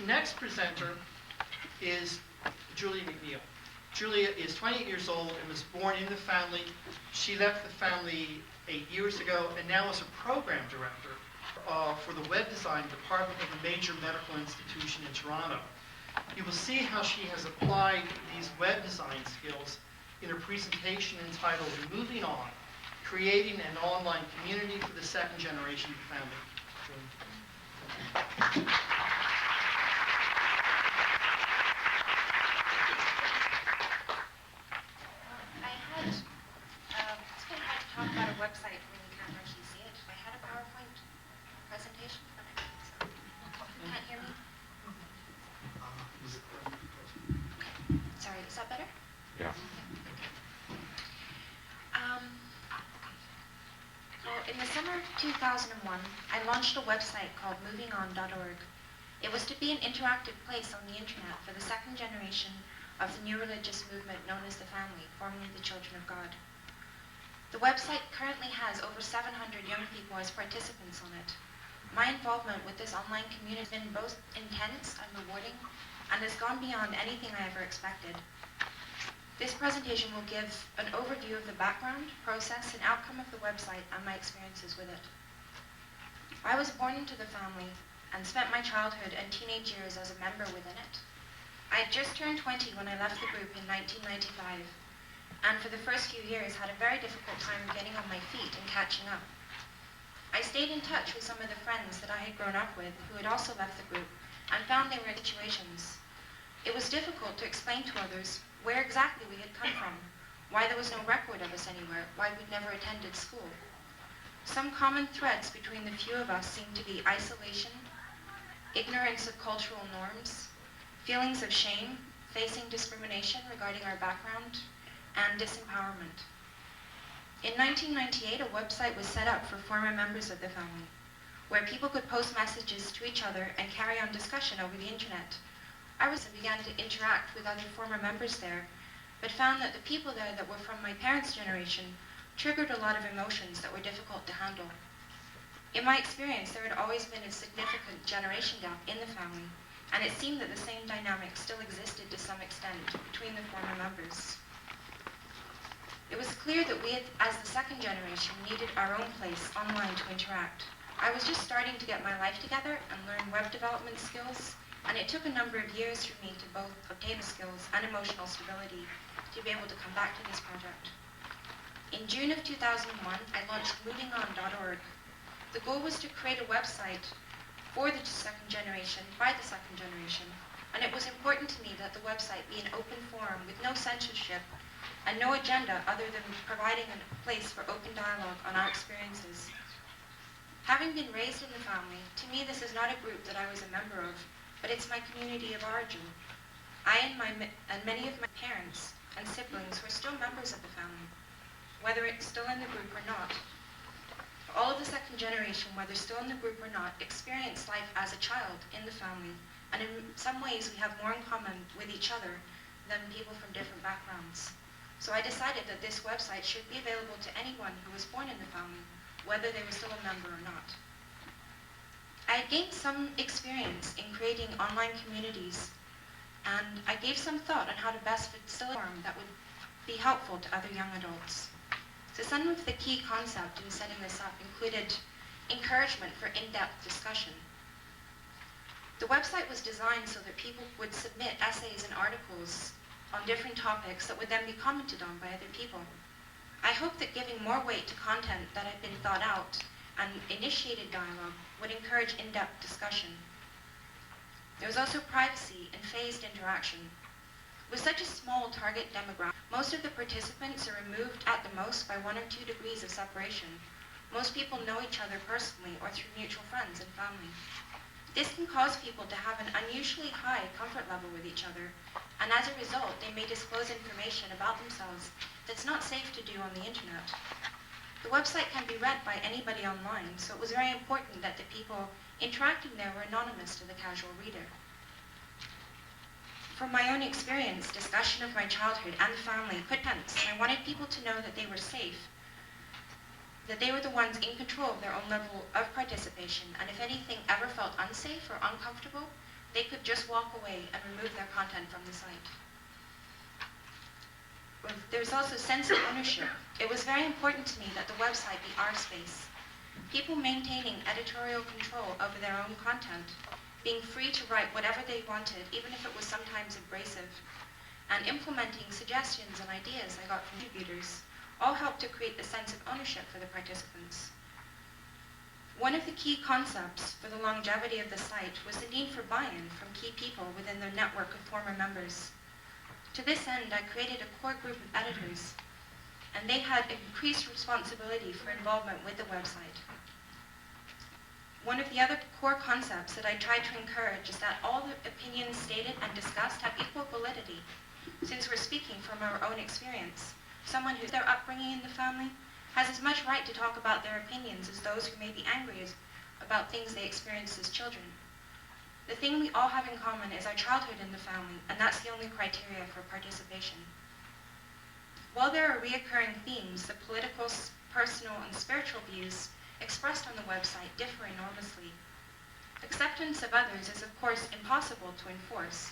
Next presenter is Julia McNeil. Julia is 28 years old and was born in the family. She left the family 8 years ago and now is a program director for the web design department of a major medical institution in Toronto. You will see how she has applied these web design skills in her presentation entitled Moving On, Creating an Online Community for the Second Generation Family. It's been hard to talk about a website when you can't actually see it. I had a PowerPoint presentation, but I don't think so. You can't hear me? Okay. Sorry, is that better? Yeah. Well, in the summer of 2001, I launched a website called movingon.org. It was to be an interactive place on the internet for the second generation of the new religious movement known as the family, formerly the Children of God. The website currently has over 700 young people as participants on it. My involvement with this online community has been both intense and rewarding, and has gone beyond anything I ever expected. This presentation will give an overview of the background, process, and outcome of the website and my experiences with it. I was born into the family and spent my childhood and teenage years as a member within it. I had just turned 20 when I left the group in 1995, and for the first few years had a very difficult time getting on my feet and catching up. I stayed in touch with some of the friends that I had grown up with who had also left the group and found they were in situations. It was difficult to explain to others where exactly we had come from, why there was no record of us anywhere, why we'd never attended school. Some common threads between the few of us seemed to be isolation, ignorance of cultural norms, feelings of shame, facing discrimination regarding our background, and disempowerment. In 1998, a website was set up for former members of the family, where people could post messages to each other and carry on discussion over the internet. I began to interact with other former members there, but found that the people there that were from my parents' generation triggered a lot of emotions that were difficult to handle. In my experience, there had always been a significant generation gap in the family, and it seemed that the same dynamic still existed to some extent between the former members. It was clear that we, as the second generation, needed our own place online to interact. I was just starting to get my life together and learn web development skills, and it took a number of years for me to both obtain the skills and emotional stability to be able to come back to this project. In June of 2001, I launched movingon.org. The goal was to create a website for the second generation, by the second generation, and it was important to me that the website be an open forum with no censorship and no agenda other than providing a place for open dialogue on our experiences. Having been raised in the family, to me this is not a group that I was a member of, but it's my community of origin. I and many of my parents and siblings were still members of the family, whether it's still in the group or not. All of the second generation, whether still in the group or not, experienced life as a child in the family, and in some ways we have more in common with each other than people from different backgrounds. So I decided that this website should be available to anyone who was born in the family, whether they were still a member or not. I had gained some experience in creating online communities, and I gave some thought on how to best facilitate a forum that would be helpful to other young adults. So some of the key concepts in setting this up included encouragement for in-depth discussion. The website was designed so that people would submit essays and articles on different topics that would then be commented on by other people. I hope that giving more weight to content that had been thought out and initiated dialogue would encourage in-depth discussion. There was also privacy and phased interaction. With such a small target demographic, most of the participants are removed at the most by 1 or 2 degrees of separation. Most people know each other personally or through mutual friends and family. This can cause people to have an unusually high comfort level with each other, and as a result, they may disclose information about themselves that's not safe to do on the internet. The website can be read by anybody online, so it was very important that the people interacting there were anonymous to the casual reader. From my own experience, discussion of my childhood and the family put tense. I wanted people to know that they were safe, that they were the ones in control of their own level of participation, and if anything ever felt unsafe or uncomfortable, they could just walk away and remove their content from the site. There's also a sense of ownership. It was very important to me that the website be our space. People maintaining editorial control over their own content, being free to write whatever they wanted, even if it was sometimes abrasive, and implementing suggestions and ideas I got from contributors, all helped to create a sense of ownership for the participants. One of the key concepts for the longevity of the site was the need for buy-in from key people within their network of former members. To this end, I created a core group of editors, and they had increased responsibility for involvement with the website. One of the other core concepts that I try to encourage is that all the opinions stated and discussed have equal validity, since we're speaking from our own experience. Someone who's their upbringing in the family has as much right to talk about their opinions as those who may be angry about things they experienced as children. The thing we all have in common is our childhood in the family, and that's the only criteria for participation. While there are reoccurring themes, the political, personal, and spiritual views expressed on the website differ enormously. Acceptance of others is, of course, impossible to enforce.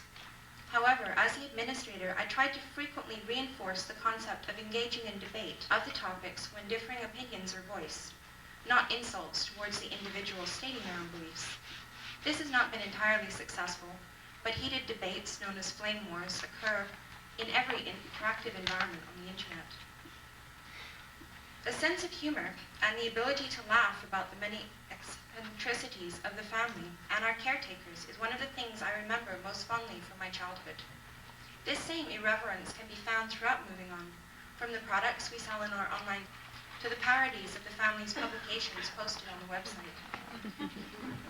However, as the administrator, I tried to frequently reinforce the concept of engaging in debate of the topics when differing opinions are voiced, not insults towards the individual stating their own beliefs. This has not been entirely successful, but heated debates, known as flame wars, occur in every interactive environment on the internet. A sense of humor and the ability to laugh about the many eccentricities of the family and our caretakers is one of the things I remember most fondly from my childhood. This same irreverence can be found throughout Moving On, from the products we sell in our online to the parodies of the family's publications posted on the website.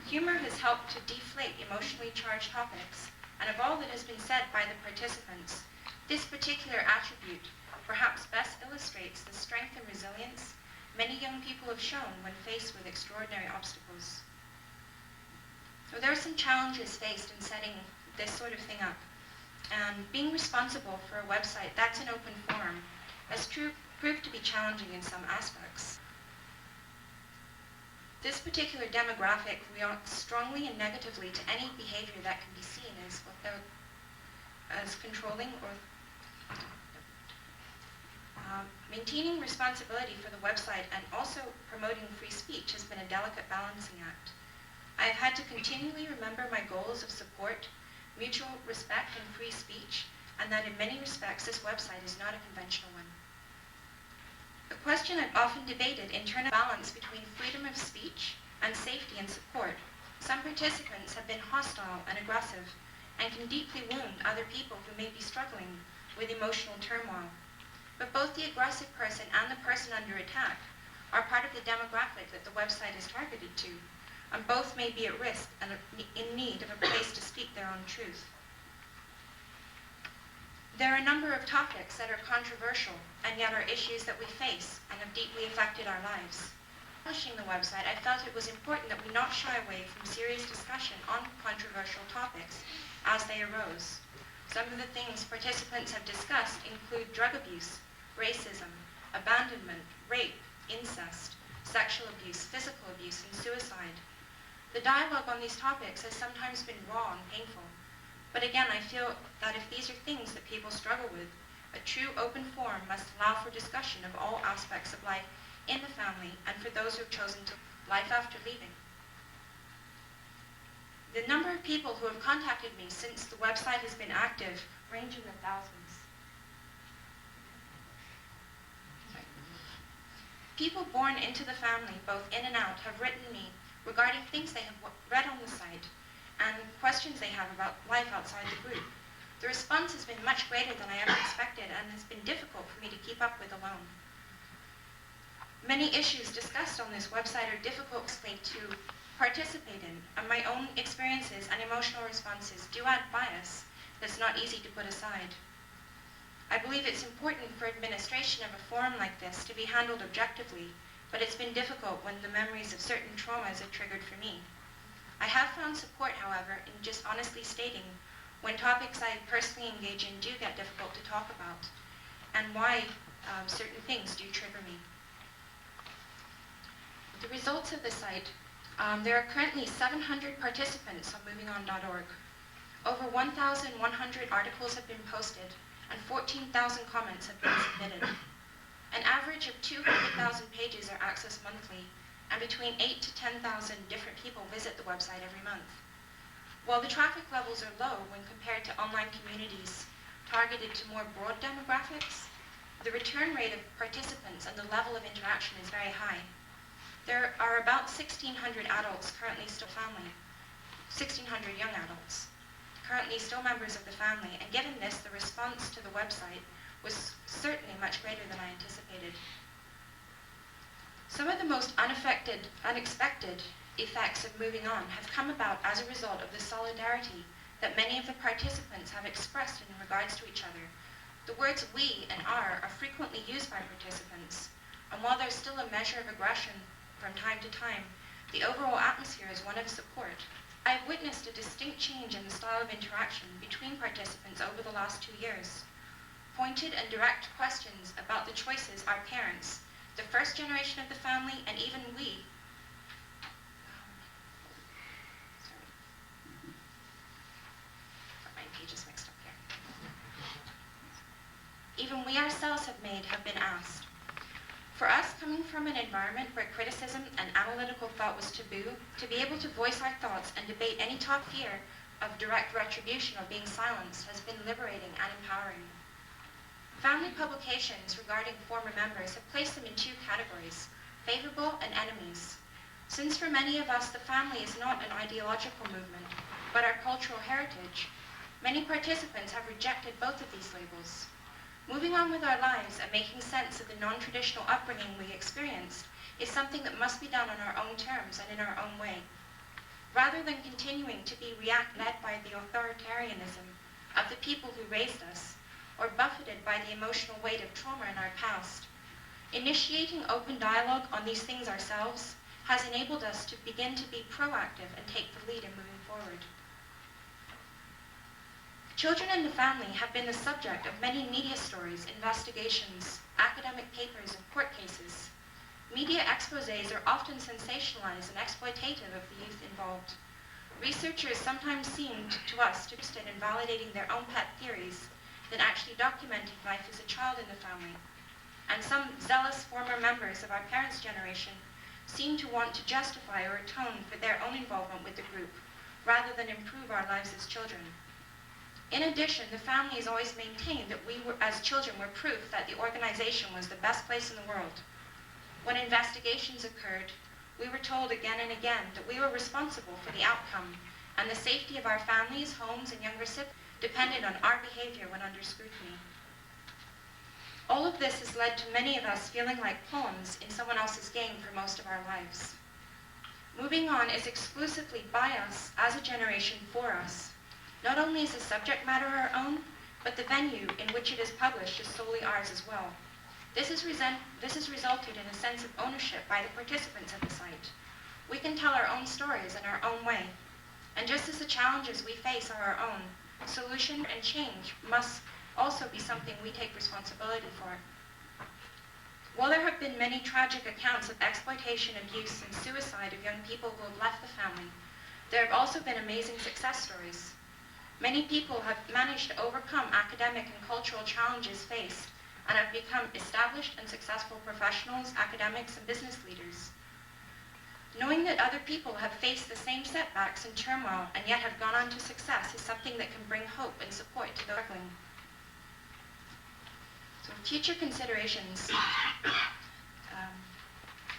Humor has helped to deflate emotionally charged topics, and of all that has been said by the participants, this particular attribute perhaps best illustrates the strength and resilience many young people have shown when faced with extraordinary obstacles. So there are some challenges faced in setting this sort of thing up, and being responsible for a website that's an open forum has proved to be challenging in some aspects. This particular demographic reacts strongly and negatively to any behavior that can be seen as controlling or maintaining responsibility for the website and also promoting free speech has been a delicate balancing act. I have had to continually remember my goals of support, mutual respect, and free speech, and that in many respects this website is not a conventional one. A question I've often debated in terms of balance between freedom of speech and safety and support. Some participants have been hostile and aggressive and can deeply wound other people who may be struggling with emotional turmoil. But both the aggressive person and the person under attack are part of the demographic that the website is targeted to, and both may be at risk and in need of a place to speak their own truth. There are a number of topics that are controversial and yet are issues that we face and have deeply affected our lives. Publishing the website, I felt it was important that we not shy away from serious discussion on controversial topics as they arose. Some of the things participants have discussed include drug abuse, racism, abandonment, rape, incest, sexual abuse, physical abuse, and suicide. The dialogue on these topics has sometimes been raw and painful, but again, I feel that if these are things that people struggle with, a true open forum must allow for discussion of all aspects of life in the family and for those who have chosen to life after leaving. The number of people who have contacted me since the website has been active range in the thousands. People born into the family, both in and out, have written me regarding things they have read on the site and questions they have about life outside the group. The response has been much greater than I ever expected and has been difficult for me to keep up with alone. Many issues discussed on this website are difficult to participate in, and my own experiences and emotional responses do add bias that's not easy to put aside. I believe it's important for administration of a forum like this to be handled objectively, but it's been difficult when the memories of certain traumas are triggered for me. I have found support, however, in just honestly stating when topics I personally engage in do get difficult to talk about, and why certain things do trigger me. The results of the site, there are currently 700 participants on movingon.org. Over 1,100 articles have been posted, and 14,000 comments have been submitted. An average of 200,000 pages are accessed monthly, and between 8,000 to 10,000 different people visit the website every month. While the traffic levels are low when compared to online communities targeted to more broad demographics, the return rate of participants and the level of interaction is very high. There are about 1,600 adults currently still family, 1,600 young adults, currently still members of the family, and given this, the response to the website was certainly much greater than I anticipated. Some of the most unexpected effects of moving on have come about as a result of the solidarity that many of the participants have expressed in regards to each other. The words we and our are frequently used by participants, and while there's still a measure of aggression from time to time, the overall atmosphere is one of support. I have witnessed a distinct change in the style of interaction between participants over the last 2 years. Pointed and direct questions about the choices our parents, the first generation of the family, and even we, got my pages mixed up here. Even we ourselves have been asked. For us, coming from an environment where criticism and analytical thought was taboo, to be able to voice our thoughts and debate any top fear of direct retribution or being silenced has been liberating and empowering. Family publications regarding former members have placed them in 2 categories, favorable and enemies. Since for many of us the family is not an ideological movement, but our cultural heritage, many participants have rejected both of these labels. Moving on with our lives and making sense of the non-traditional upbringing we experienced is something that must be done on our own terms and in our own way. Rather than continuing to be led by the authoritarianism of the people who raised us, or buffeted by the emotional weight of trauma in our past, initiating open dialogue on these things ourselves has enabled us to begin to be proactive and take the lead in moving forward. Children and the family have been the subject of many media stories, investigations, academic papers, and court cases. Media exposés are often sensationalized and exploitative of the youth involved. Researchers sometimes seem to us interested in validating their own pet theories than actually documenting life as a child in the family. And some zealous former members of our parents' generation seem to want to justify or atone for their own involvement with the group, rather than improve our lives as children. In addition, the family has always maintained that we, as children, were proof that the organization was the best place in the world. When investigations occurred, we were told again and again that we were responsible for the outcome, and the safety of our families, homes, and young recipients depended on our behavior when under scrutiny. All of this has led to many of us feeling like pawns in someone else's game for most of our lives. Moving on is exclusively by us, as a generation, for us. Not only is the subject matter our own, but the venue in which it is published is solely ours as well. This has resulted in a sense of ownership by the participants of the site. We can tell our own stories in our own way. And just as the challenges we face are our own, solution and change must also be something we take responsibility for. While there have been many tragic accounts of exploitation, abuse, and suicide of young people who have left the family, there have also been amazing success stories. Many people have managed to overcome academic and cultural challenges faced and have become established and successful professionals, academics, and business leaders. Knowing that other people have faced the same setbacks and turmoil and yet have gone on to success is something that can bring hope and support to those struggling. So future considerations.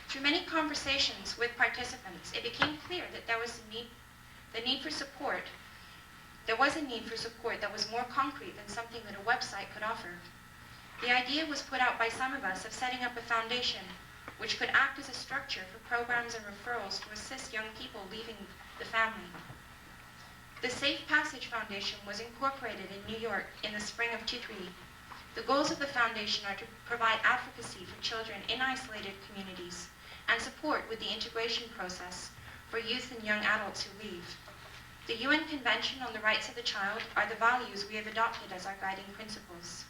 Through many conversations with participants, it became clear that there was a need for support that was more concrete than something that a website could offer. The idea was put out by some of us of setting up a foundation which could act as a structure for programs and referrals to assist young people leaving the family. The Safe Passage Foundation was incorporated in New York in the spring of 2003. The goals of the foundation are to provide advocacy for children in isolated communities and support with the integration process for youth and young adults who leave. The UN Convention on the Rights of the Child are the values we have adopted as our guiding principles.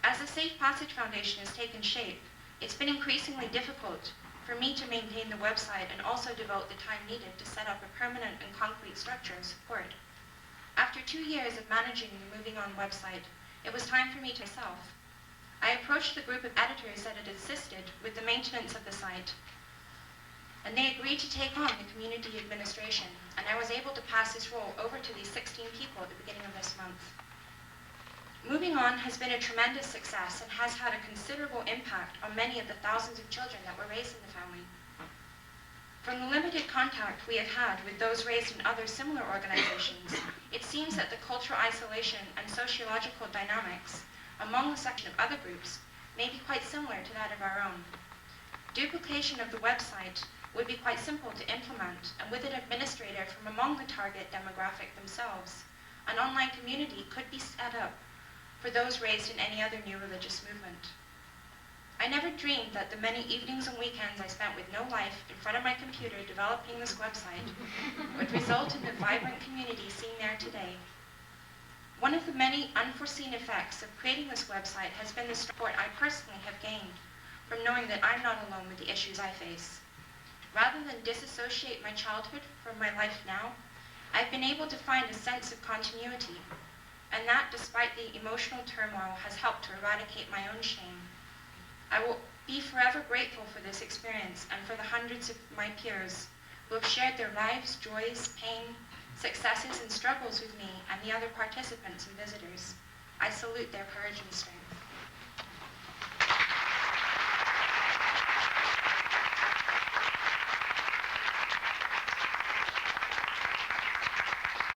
As the Safe Passage Foundation has taken shape, it's been increasingly difficult for me to maintain the website and also devote the time needed to set up a permanent and concrete structure of support. 2 years of managing the Moving On website, it was time for me to myself. I approached the group of editors that had assisted with the maintenance of the site, and they agreed to take on the community administration, and I was able to pass this role over to these 16 people at the beginning of this month. Moving On has been a tremendous success and has had a considerable impact on many of the thousands of children that were raised in the family. From the limited contact we have had with those raised in other similar organizations, it seems that the cultural isolation and sociological dynamics among the section of other groups may be quite similar to that of our own. Duplication of the website would be quite simple to implement, and with an administrator from among the target demographic themselves, an online community could be set up for those raised in any other new religious movement. I never dreamed that the many evenings and weekends I spent with no life in front of my computer developing this website would result in the vibrant community seen there today. One of the many unforeseen effects of creating this website has been the support I personally have gained from knowing that I'm not alone with the issues I face. Rather than disassociate my childhood from my life now, I've been able to find a sense of continuity, and that, despite the emotional turmoil, has helped to eradicate my own shame. I will be forever grateful for this experience and for the hundreds of my peers who have shared their lives, joys, pain, successes, and struggles with me and the other participants and visitors. I salute their courage and strength.